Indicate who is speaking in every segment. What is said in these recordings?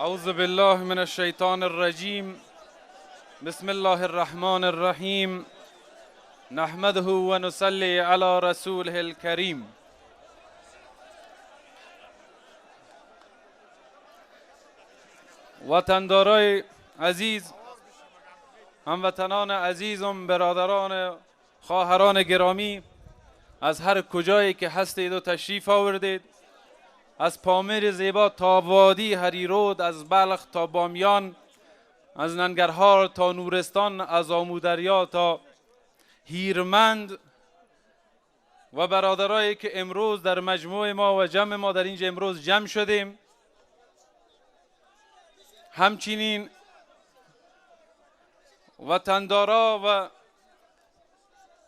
Speaker 1: اعوذ بالله من الشیطان الرجیم. بسم الله الرحمن الرحیم. نحمده و نصلی علی رسوله الکریم. وطندارای عزیز، هموطنان عزیزم، برادران، خواهران گرامی، از هر کجایی که هستید و تشریف آوردید، از پامیر زیبا تا وادی هریرود، از بلخ تا بامیان، از ننگرهار تا نورستان، از آمودریا تا هیرمند، و برادرایی که امروز در مجموع ما و جمع ما در اینجا امروز جمع شدیم، همچنین وطندارا و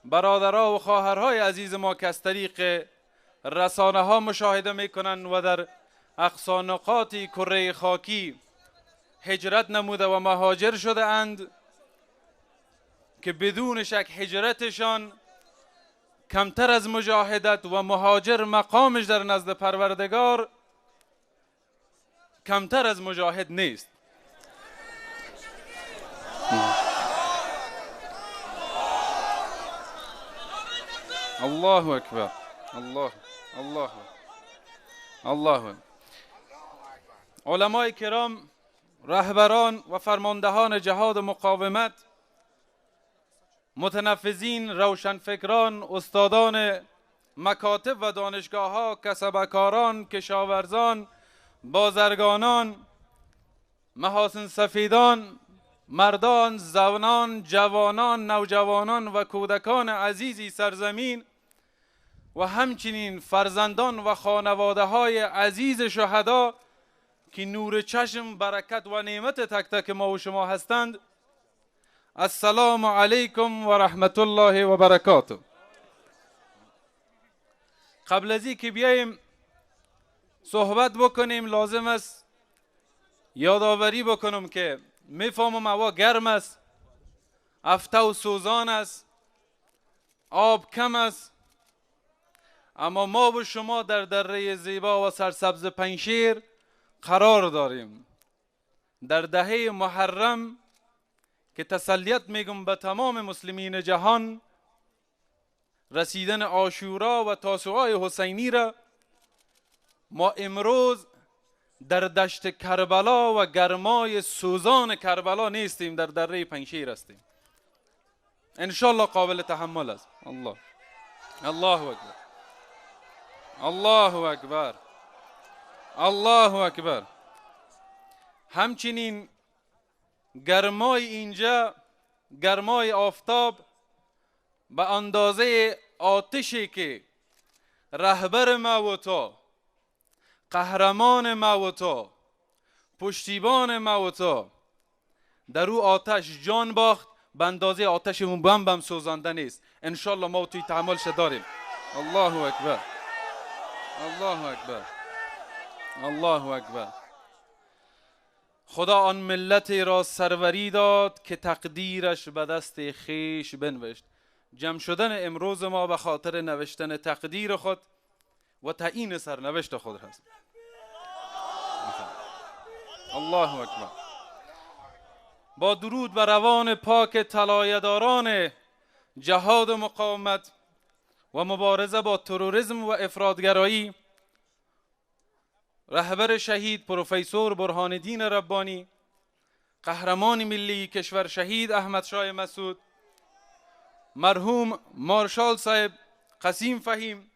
Speaker 1: برادرها و خواهرهای عزیز ما که از طریق رسانه ها مشاهده میکنن و در اقصا نقاط کره خاکی هجرت نموده و مهاجر شده اند، که بدون شک هجرتشان کمتر از مجاهدت و مهاجر مقامش در نزد پروردگار کمتر از مجاهد نیست. الله اکبر. الله. علمای کرام، رهبران و فرماندهان جهاد و مقاومت، متنفذین، روشنفکران، استادان مکاتب و دانشگاه ها، کسبکاران، کشاورزان، بازرگانان، محاسن سفیدان، مردان، زنان، جوانان، نوجوانان و کودکان عزیزی سرزمین و همچنین فرزندان و خانواده های عزیز شهدا که نور چشم، برکت و نعمت تک تک ما و شما هستند، السلام علیکم و رحمت الله و برکاته. قبل از این که بیاییم صحبت بکنیم، لازم است یادآوری بکنم که میفهمم هوا گرم است، افته و سوزان است، آب کم است، اما ما و شما در دره زیبا و سرسبز پنجشیر قرار داریم. در دهه محرم که تسلیت میگم به تمام مسلمین جهان، رسیدن عاشورا و تاسوعای حسینی را، ما امروز در دشت کربلا و گرمای سوزان کربلا نیستیم، در دره پنجشیر هستیم. انشالله قابل تحمل است. الله اکبر. الله اکبر. الله اکبر. همچنین گرمای اینجا، گرمای آفتاب، به اندازه آتشی که رهبر ما و تو، قهرمان ما و تو، پشتیبان ما و تو در او آتش جان باخت، به اندازه آتشمون بم سوزانده نیست. انشالله ما توی تحملش داریم. الله اکبر. الله اکبر. الله اکبر. خدا آن ملتی را سروری داد که تقدیرش به دست خیش بنوشت. جمع شدن امروز ما به خاطر نوشتن تقدیر خود و تعیین سرنوشت خود هست. الله اکبر. با درود بر روان پاک طلایه‌داران جهاد و مقاومت و مبارزه با تروریسم و افراطگرایی، رهبر شهید پروفسور برهان الدین ربانی، قهرمان ملی کشور شهید احمد شاه مسعود، مرحوم مارشال صاحب قسیم فهیم،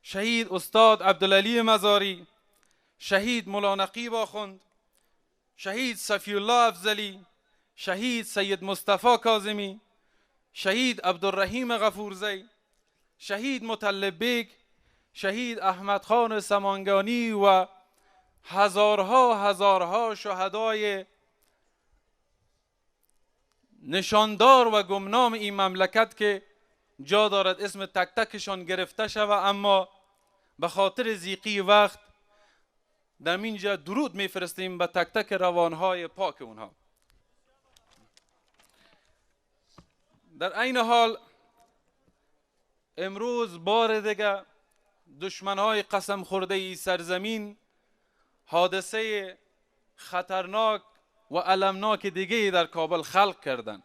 Speaker 1: شهید استاد عبدالعلی مزاری، شهید مولا نقیب آخوند، شهید صفی الله افضلی، شهید سید مصطفی کاظمی، شهید عبدالرحیم غفورزی، شهید مطلب بیگ، شهید احمد خان سمانگانی و هزارها شهدای نشاندار و گمنام این مملکت که جا دارد اسم تک تکشان گرفته شود، اما به خاطر ضیقی وقت در اینجا درود میفرستیم به تک تک روانهای پاک اونها. در عین حال امروز بار دیگه دشمنهای قسم خورده ای سرزمین حادثه خطرناک و المناک دیگه در کابل خلق کردند.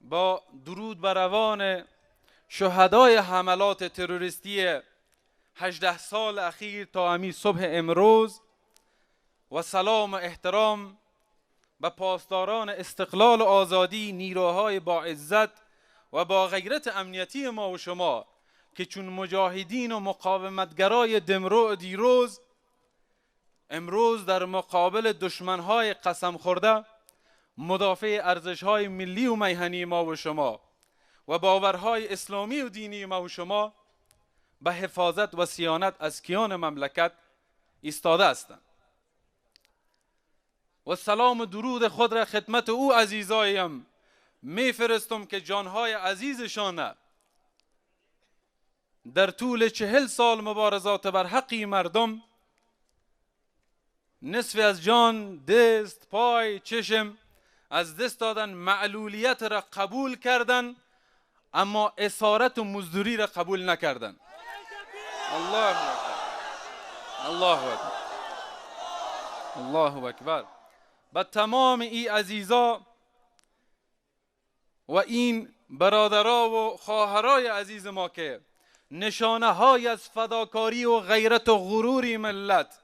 Speaker 1: با درود بر روان شهدای حملات تروریستی 18 سال اخیر تا همین صبح امروز و سلام و احترام به پاسداران استقلال و آزادی، نیروهای با عزت و با غیرت امنیتی ما و شما که چون مجاهدین و مقاومتگرای دمرو دیروز امروز در مقابل دشمنهای قسم خورده مدافع ارزشهای ملی و میهنی ما و شما و باورهای اسلامی و دینی ما و شما به حفاظت و صیانت از کیان مملکت ایستاده هستند. و سلام و درود خود را خدمت او عزیزایم میفرستم که جانهای عزیزشان در طول 40 سال مبارزات بر حقی مردم نصف از جان، دست، پای، چشم از دست دادن، معلولیت را قبول کردن اما اسارت و مزدوری را قبول نکردن. الله اکبر، الله اکبر، الله اکبر. به تمام این عزیزا و این برادرها و خواهرای عزیز ما که نشانه های از فداکاری و غیرت و غروری ملت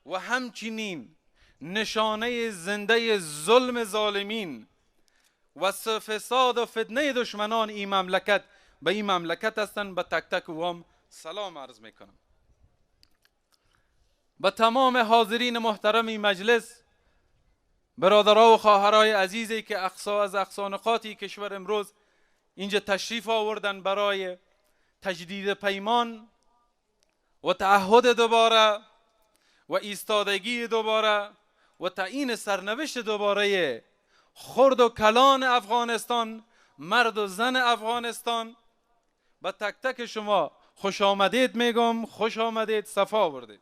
Speaker 1: و همچنین نشانه زنده ظلم ظالمین و فساد و فتنه دشمنان این مملکت به این مملکت هستند، به تک تک وام سلام عرض میکنم. به تمام حاضرین محترم این مجلس، برادرها و خواهرای عزیزی که از اقصا نقاط کشور امروز اینجا تشریف آوردن برای تجدید پیمان و تعهد دوباره و ایستادگی دوباره و تعیین سرنوشت دوباره خرد و کلان افغانستان، مرد و زن افغانستان، به تک تک شما خوش آمدید میگم، خوش آمدید، صفا آوردید.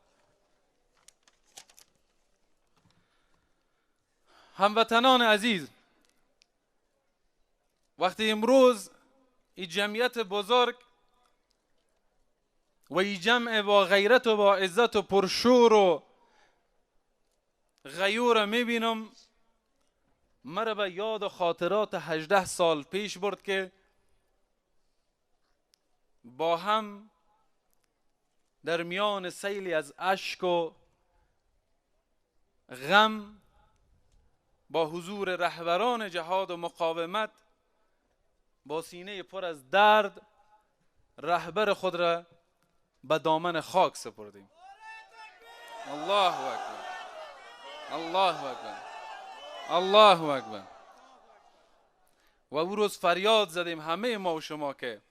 Speaker 1: هموطنان عزیز، وقتی امروز این جمعیت بزرگ و این جمع با غیرت و با عزت و پرشور و غیور میبینم، مرا به یاد و خاطرات 18 سال پیش برد که با هم در میان سیلی از اشک و غم با حضور رهبران جهاد و مقاومت با سینه پر از درد رهبر خود را به دامن خاک سپردیم. الله اکبر، الله اکبر، الله اکبر. و او روز فریاد زدیم همه ما و شما که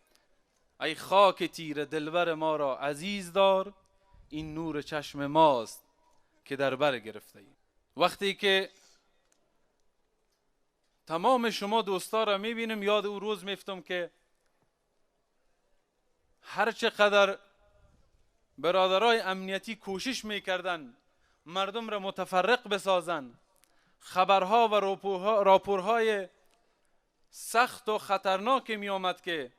Speaker 1: ای خاک تیر دلبر ما را عزیز دار، این نور چشم ماست که در بر گرفته ایم. وقتی که تمام شما دوستا را میبینم یاد او روز میفتم که هر چقدر برادرای امنیتی کوشش میکردن مردم را متفرق بسازن، خبرها و راپورهای سخت و خطرناک می آمد که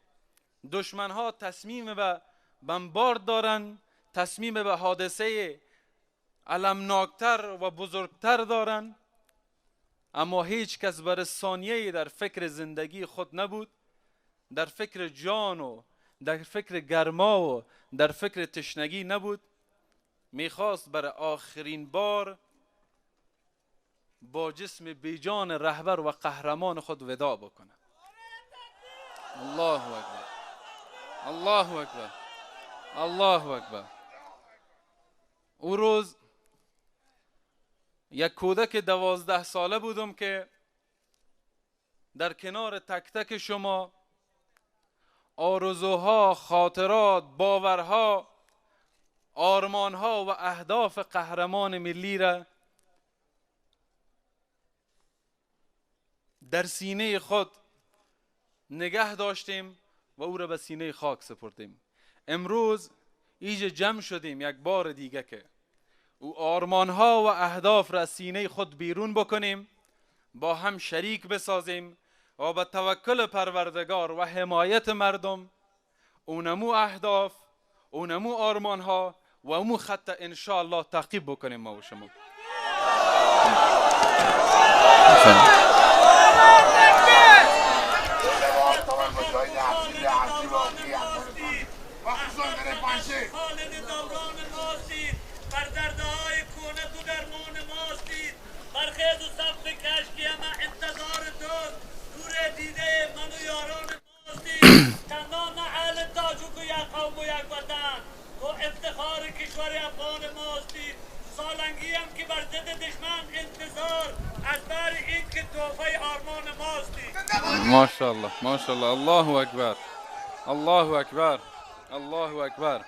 Speaker 1: دشمنها تصمیم به بمبارد دارن، تصمیم به حادثه المناکتر و بزرگتر دارن، اما هیچ کس بر ثانیه‌ای در فکر زندگی خود نبود، در فکر جان و در فکر گرما و در فکر تشنگی نبود. میخواست بر آخرین بار با جسم بیجان رهبر و قهرمان خود وداع بکنه. الله اکبر، الله اکبر، الله اکبر. او روز یک کودک 12 ساله بودم که در کنار تک تک شما آرزوها، خاطرات، باورها، آرمانها و اهداف قهرمان ملی را در سینه خود نگه داشتیم و او را به سینه خاک سپردیم. امروز ایجا جمع شدیم یک بار دیگه که او آرمانها و اهداف را از سینه خود بیرون بکنیم، با هم شریک بسازیم و با توکل پروردگار و حمایت مردم اونمو اهداف، اونمو آرمانها و امو خط ان شاء الله تعقیب بکنیم ما و شما.
Speaker 2: خالد دوران ماستید، بر دردهای کونه تو درمان ماستید، برخیز و صف کشکی همه انتظار دوست، نور دیده من و یاران ماستید، چندان اهل تاجوک و یک قوم و یک وطن، تو افتخار کشور افغان ماستید، سالنگی هم که بر ضد دشمن انتظار، از بر این که توفه آرمان ماستید.
Speaker 1: ماشاءالله ماشاءالله، الله اکبر الله اکبر الله اکبر.